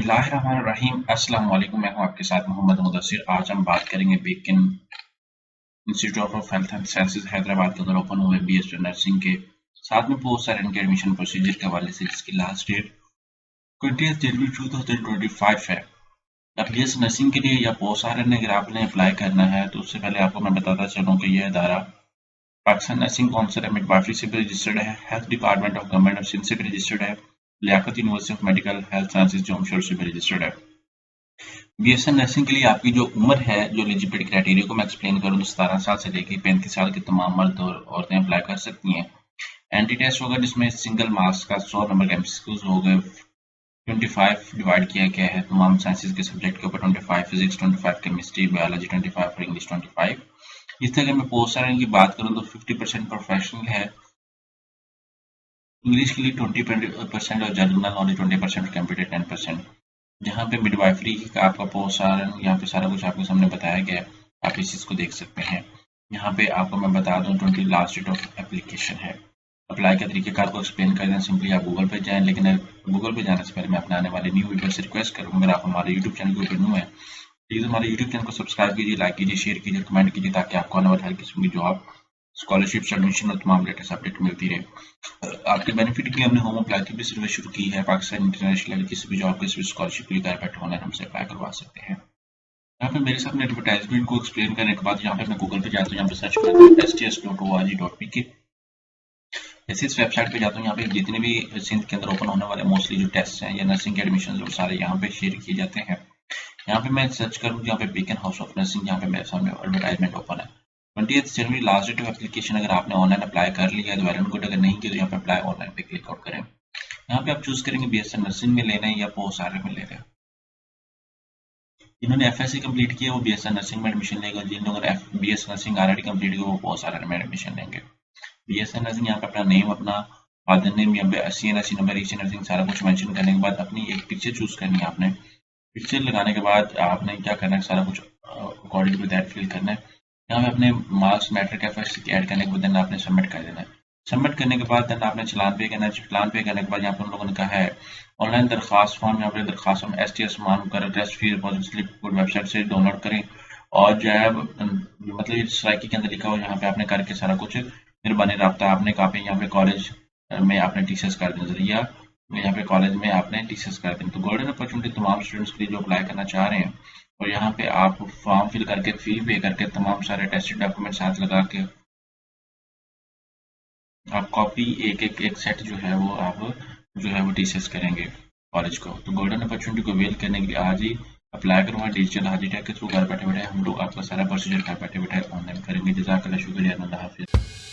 बिस्मिल्लाहिर्रहमानिर्रहीम। अस्सलाम वालेकुम। मैं हूं आपके साथ मोहम्मद मुदस्सिर। आज हम बात करेंगे बेकिन institute of health and sciences Hyderabad के अंदर ओपन हुए बीएससी नर्सिंग के साथ में बहुत सारे इनके एडमिशन प्रोसीजर के हवाले से, जिसकी लास्ट डेट 20 जनवरी 2025 है। अब बीएससी नर्सिंग के लिए या पोस्ट आरएन अगर आपने अप्लाई करना है तो उससे पहले आपको मैं बताता चलूँ कि यह अदारा पाकिस्तान नर्सिंग काउंसिल मिडवाइफरी से भी रजिस्टर्ड है, health department of government of Sindh से भी रजिस्टर्ड है, Liaquat university of medical health sciences Jamshed से भी रजिस्टर्ड है। बीएससी नर्सिंग के लिए आपकी जो उम्र है, जो एलिजिबिलिटी क्राइटेरिया को मैं एक्सप्लेन करूँ तो 17 साल से लेकर 35 साल के तमाम मर्द और औरतें अप्लाई कर सकती हैं। एंट्री टेस्ट होगा जिसमें सिंगल मार्क्स का 100 नंबर का एमसीक्यूज हो गए, 25 डिवाइड किया गया है तमाम साइंसेज के सब्जेक्ट के ऊपर, 25 फिजिक्स, 25 केमिस्ट्री, बायोलॉजी 25 और इंग्लिश 25। इस तरह अगर मैं पोस्ट आरएन की बात करूँ तो 50% प्रोफेशनल है, इंग्लिश के लिए 20% और जनरल नॉलेज 20% और कंप्यूटर 10%। जहाँ पे मिडवाइफरी का आपका पोस्ट आरएन, यहाँ पे सारा कुछ आपके सामने बताया गया है, आप इस चीज़ को देख सकते हैं। यहाँ पे आपको मैं बता दूँ 20 लास्ट डेट ऑफ एप्लीकेशन है। अप्लाई का तरीकेकार को एक्सप्लेन कर दें, सिंपली आप गूगल पे जाएं, लेकिन गूगल पे जाने से पहले मैं अपने आने वाले न्यू वीडियो से रिक्वेस्ट करूँगा, अगर आप हमारे यूट्यूब चैनल के ऊपर न्यू है प्लीज़ हमारे यूट्यूब चैनल को सब्सक्राइब कीजिए, लाइक कीजिए, शेयर कीजिए, कमेंट कीजिए, ताकि आपको आने वाले हर किस्म की जॉब, स्कॉलरशिप, एडमिशन और तमाम लेटेस्ट अपडेट मिलती रहे। आपके बेनिफिट के लिए हमने होम अप्लाई की भी सर्विस शुरू की है। पाकिस्तान इंटरनेशनल किसी भी जॉब, किसी भी स्कॉलरशिप के लिए घर बैठे ऑनलाइन हमसे अप्लाई करवा सकते हैं। यहाँ पे मेरे सामने एडवर्टाइजमेंट को एक्सप्लेन करने के बाद यहाँ पे मैं गूगल पे जाता हूँ, यहाँ पे सर्च करता हूँ sts.org.pk। जैसे इस वेबसाइट पे जाता हूँ, यहाँ पे जितने भी सिंध के अंदर ओपन होने वाले मोस्टली जो टेस्ट हैं या नर्सिंग के एडमिशन वो सारे यहाँ पे शेयर किए जाते हैं। यहाँ पे मैं सर्च करूँ, यहाँ पे बेकन हाउस ऑफ नर्सिंग, यहाँ पे मेरे सामने एडवर्टाइजमेंट ओपन है। 20 जनवरी लास्ट डेट ऑफ एप्लीकेशन। अगर आपने ऑनलाइन अप्लाई कर लिया है तो वेल एंड गुड, अगर नहीं किया तो यहाँ पे अप्लाई ऑनलाइन पे क्लिक आउट करें। यहाँ पे आप चूज करेंगे बीएससी नर्सिंग में लेना है या पोस्ट आरएन में लेना है। जिन्होंने एफएससी कंप्लीट किया वो बीएससी नर्सिंग में एडमिशन लेंगे, जिन लोगों ने बीएससी नर्सिंग ऑलरेडी कंप्लीट किया वो पोस्ट आरएन में एडमिशन लेंगे। बीएससी नर्सिंग यहाँ पे अपना नेम, अपना फादर नेम या सीएनसी नंबर, ईसी नर्सिंग सारा कुछ मेंशन करने के बाद अपनी एक पिक्चर चूज करनी है आपने। पिक्चर लगाने के बाद आपने क्या करना है, सारा कुछ अकॉर्डिंग टू दैट फिल करना है। यहाँ पे अपने मार्क्स, मैट्रिक, एफएससी ऐड करने के बाद देन आपने सबमिट कर देना है। सबमिट करने के बाद देन आपने चालान पे करना है। चालान पे करने के बाद यहाँ पे उन लोगों ने कहा है ऑनलाइन दरखास्त फॉर्म, यहाँ पे दरखास्त फॉर्म STS फॉर्म कर रेस्ट फी डिपॉजिट स्लिप वेबसाइट से डाउनलोड करें, और जो है मतलब सराइकी के अंदर लिखा हुआ यहाँ पे आपने करके सारा कुछ मेहरबानी रब्ता आपने काफी यहाँ पे कॉलेज में आपने टीचर्स कर दें जरिया, यहाँ पे कॉलेज में आपने टीचर्स कर दें। तो गोल्डन अपॉर्चुनिटी तमाम स्टूडेंट्स के लिए जो अप्लाई करना चाह रहे हैं, और यहाँ पे आप फॉर्म फिल करके फी पे करके तमाम सारे टेस्टेड डॉक्यूमेंट साथ लगा के आप कॉपी एक सेट जो है वो आप जो है वो टीचर्स करेंगे कॉलेज को। तो गोल्डन अपॉर्चुनिटी को अवेल करने के लिए आज ही अप्लाई करवाएं डिजिटल हाजी टेक के थ्रू। घर बैठे बैठे हम लोग आपका सारा प्रोसीजर घर बैठे बैठे ऑनलाइन करेंगे। जज़ाकल्लाह, शुक्रिया, अल्लाह हाफिज़।